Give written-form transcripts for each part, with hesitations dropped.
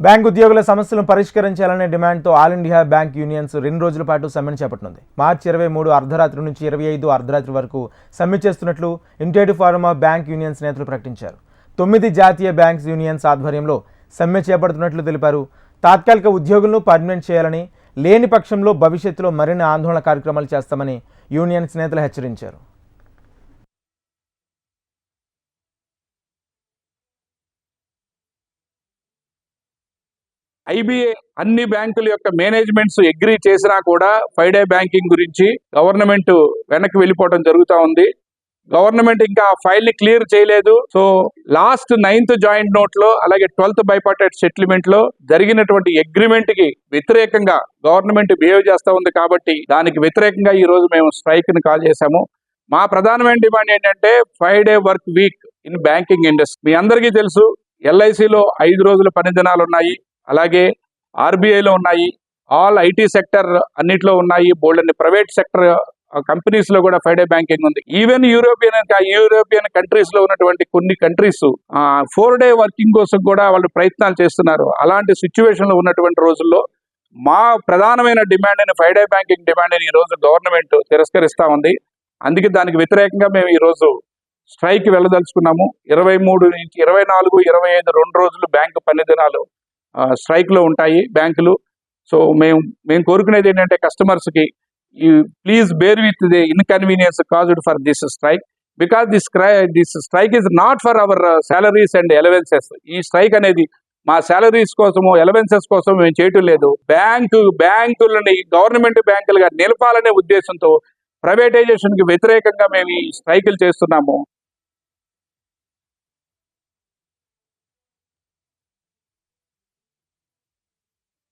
Bank ఉద్యోగుల సమస్యలను పరిష్కరించాలనే డిమాండ్తో all India bank unions 2 రోజుల పాటు సమ్మెను చేపట్టనుంది. మార్చి 23 అర్ధరాత్రి నుంచి 25 అర్ధరాత్రి వరకు సమ్మె చేస్తున్నట్లు ఇంటేటివ్ ఫోరం ఆఫ్ బ్యాంక్ యూనియన్స్ నేతలు ప్రకటించారు. 9 జాతీయ బ్యాంక్స్ యూనియన్స్ ఆధ్వర్యంలో సమ్మె చేపడుతున్నట్లు తెలిపారు. తాత్కాలిక ఉద్యోగులను పర్మనెంట్ చేయాలని, లేని పక్షంలో భవిష్యత్తులో మరిన్ని ఆందోళన కార్యక్రమాలు చేస్తామని యూనియన్స్ నేతలు హెచ్చరించారు. ఐబీఏ అన్ని బ్యాంకుల యొక్క మేనేజ్మెంట్స్ అగ్రీ చేసినా కూడా 5 డే బ్యాంకింగ్ గురించి గవర్నమెంట్ వెనక్కి వెళ్ళిపోవడం జరుగుతూ ఉంది. గవర్నమెంట్ ఇంకా ఫైల్ ని క్లియర్ చేయలేదు. So last 9th joint note లో అలాగే 12th బైపార్టైట్ సెటిల్మెంట్ లో జరిగినటువంటి అగ్రిమెంట్ కి వ్యతిరేకంగా గవర్నమెంట్ బిహేవ్ చేస్తా ఉంది. కాబట్టి దానికి వ్యతిరేకంగా ఈ రోజు మేము స్ట్రైక్ ని కాల్ చేశాము. మా ప్రధానమైన డిమాండ్ ఏంటంటే 5 day work week in banking industry. మీ అందరికీ తెలుసు, ఎల్ఐసిలో 5 రోజుల పని దినాలు ఉన్నాయి, అలాగే ఆర్బీఐలో ఉన్నాయి, ఆల్ ఐటీ సెక్టర్ అన్నిట్లో ఉన్నాయి, బోల్డ్ ప్రైవేట్ సెక్టర్ కంపెనీస్ లో కూడా 5 డే బ్యాంకింగ్ ఉంది. ఈవెన్ యూరోపియన్ కంట్రీస్ లో ఉన్నటువంటి కొన్ని కంట్రీస్ 4 డే వర్కింగ్ కోసం కూడా వాళ్ళు ప్రయత్నాలు చేస్తున్నారు. అలాంటి సిచ్యువేషన్ లో ఉన్నటువంటి రోజుల్లో మా ప్రధానమైన డిమాండ్ అయిన 5 డే బ్యాంకింగ్ డిమాండ్ ఈ రోజు గవర్నమెంట్ తిరస్కరిస్తా ఉంది. అందుకే దానికి వ్యతిరేకంగా మేము ఈ రోజు స్ట్రైక్ వెళ్ళదలుచుకున్నాము. 23 నుంచి 24, 25 2 రోజులు బ్యాంకు పని దినాలు స్ట్రైక్ లో ఉంటాయి బ్యాంకులు. సో మేము కోరుకునేది ఏంటంటే కస్టమర్స్ కి please bear with the inconvenience caused for this strike, because this strike is not for our salaries and allowances. ఈ స్ట్రైక్ అనేది మా సాలరీస్ కోసము ఎలవెన్సెస్ కోసం మేము చేయటం లేదు. బ్యాంకులని గవర్నమెంట్ బ్యాంకులుగా నిలపాలనే ఉద్దేశంతో ప్రైవేటైజేషన్ కి వ్యతిరేకంగా మేము ఈ స్ట్రైకులు చేస్తున్నాము.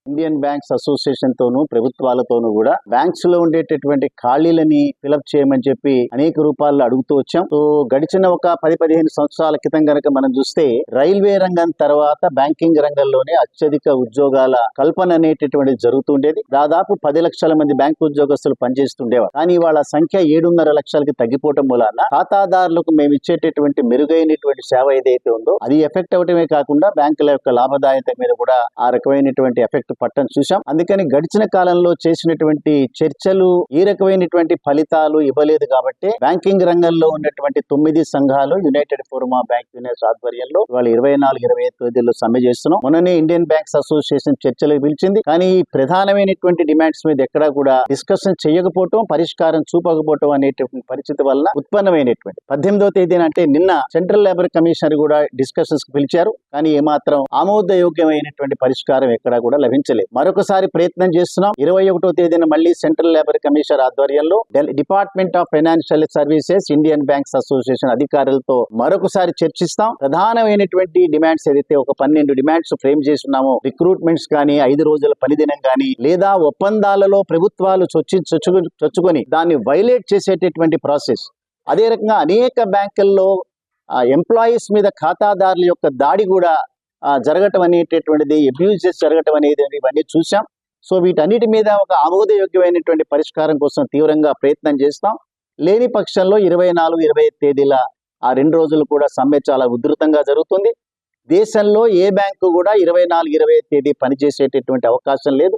ఇండియన్ బ్యాంక్స్ అసోసియేషన్ తోనూ ప్రభుత్వాలతోనూ కూడా బ్యాంక్స్ లో ఉండేటటువంటి ఖాళీలని ఫిలప్ చేయమని చెప్పి అనేక రూపాల్లో అడుగుతూ వచ్చాం. సో గడిచిన ఒక 10-15 సంవత్సరాల క్రితం గనక మనం చూస్తే రైల్వే రంగం తర్వాత బ్యాంకింగ్ రంగంలోనే అత్యధిక ఉద్యోగాల కల్పన అనేటటువంటిది జరుగుతుండేది. దాదాపు 10 లక్షల మంది బ్యాంకు ఉద్యోగస్తులు పనిచేస్తుండేవారు. కానీ వాళ్ళ సంఖ్య 7.5 లక్షలకి తగ్గిపోవటం మూలాన ఖాతాదారులకు మేము ఇచ్చేటటువంటి మెరుగైనటువంటి సేవ ఏదైతే ఉందో అది ఎఫెక్ట్ అవటమే కాకుండా బ్యాంకుల యొక్క లాభదాయత మీద కూడా ఆ రకమైనటువంటి ఎఫెక్ట్ పట్టం చూసాం. అందుకని గడిచిన కాలంలో చేసినటువంటి చర్చలు ఈ రకమైనటువంటి ఫలితాలు ఇవ్వలేదు. కాబట్టి బ్యాంకింగ్ రంగంలో ఉన్నటువంటి 9 సంఘాలు United forum of bank unions ఆధ్వర్యంలో ఇవాళ 24-25 తేదీల్లో సమ్మె చేస్తున్నాం. మొన్ననే ఇండియన్ బ్యాంక్స్ అసోసియేషన్ చర్చలు పిలిచింది. కానీ ఈ ప్రధానమైనటువంటి డిమాండ్స్ మీద ఎక్కడా కూడా డిస్కషన్ చేయకపోవటం, పరిష్కారం చూపకపోవటం అనేటువంటి పరిస్థితి వల్ల ఉత్పన్నమైనటువంటి 18వ తేదీన అంటే నిన్న సెంట్రల్ లేబర్ కమిషనర్ కూడా డిస్కషన్స్ పిలిచారు. కానీ ఏమాత్రం ఆమోదయోగ్యమైనటువంటి పరిష్కారం ఎక్కడా కూడా లభించలేదు. మరొకసారి ప్రయత్నం చేస్తున్నాం. 21వ తేదీన మళ్ళీ సెంట్రల్ లేబర్ కమిషనర్ ఆధ్వర్యంలో department of financial services, Indian banks association అధికారులతో మరొకసారి చర్చిస్తాం. ప్రధానమైనటువంటి డిమాండ్స్ ఏదైతే ఒక 12 డిమాండ్స్ ఫ్రేమ్ చేస్తున్నామో, రిక్రూట్మెంట్స్ కానీ, 5 రోజుల పనిదినం కానీ, లేదా ఒప్పందాలలో ప్రభుత్వాలు చొచ్చుకొని దాన్ని వైలేట్ చేసేటటువంటి ప్రాసెస్, అదే రకంగా అనేక బ్యాంకుల్లో ఎంప్లాయీస్ మీద ఖాతాదారుల యొక్క దాడి కూడా జరగటం అనేటటువంటిది, అబ్యూజెస్ జరగటం అనేది ఇవన్నీ చూసాం. సో వీటన్నిటి మీద ఒక ఆమోదయోగ్యమైనటువంటి పరిష్కారం కోసం తీవ్రంగా ప్రయత్నం చేస్తాం. లేని పక్షంలో 24-25 తేదీల ఆ 2 రోజులు కూడా సమ్మె చాలా ఉధృతంగా జరుగుతుంది. దేశంలో ఏ బ్యాంకు కూడా 24-25 తేదీ పనిచేసేటటువంటి అవకాశం లేదు.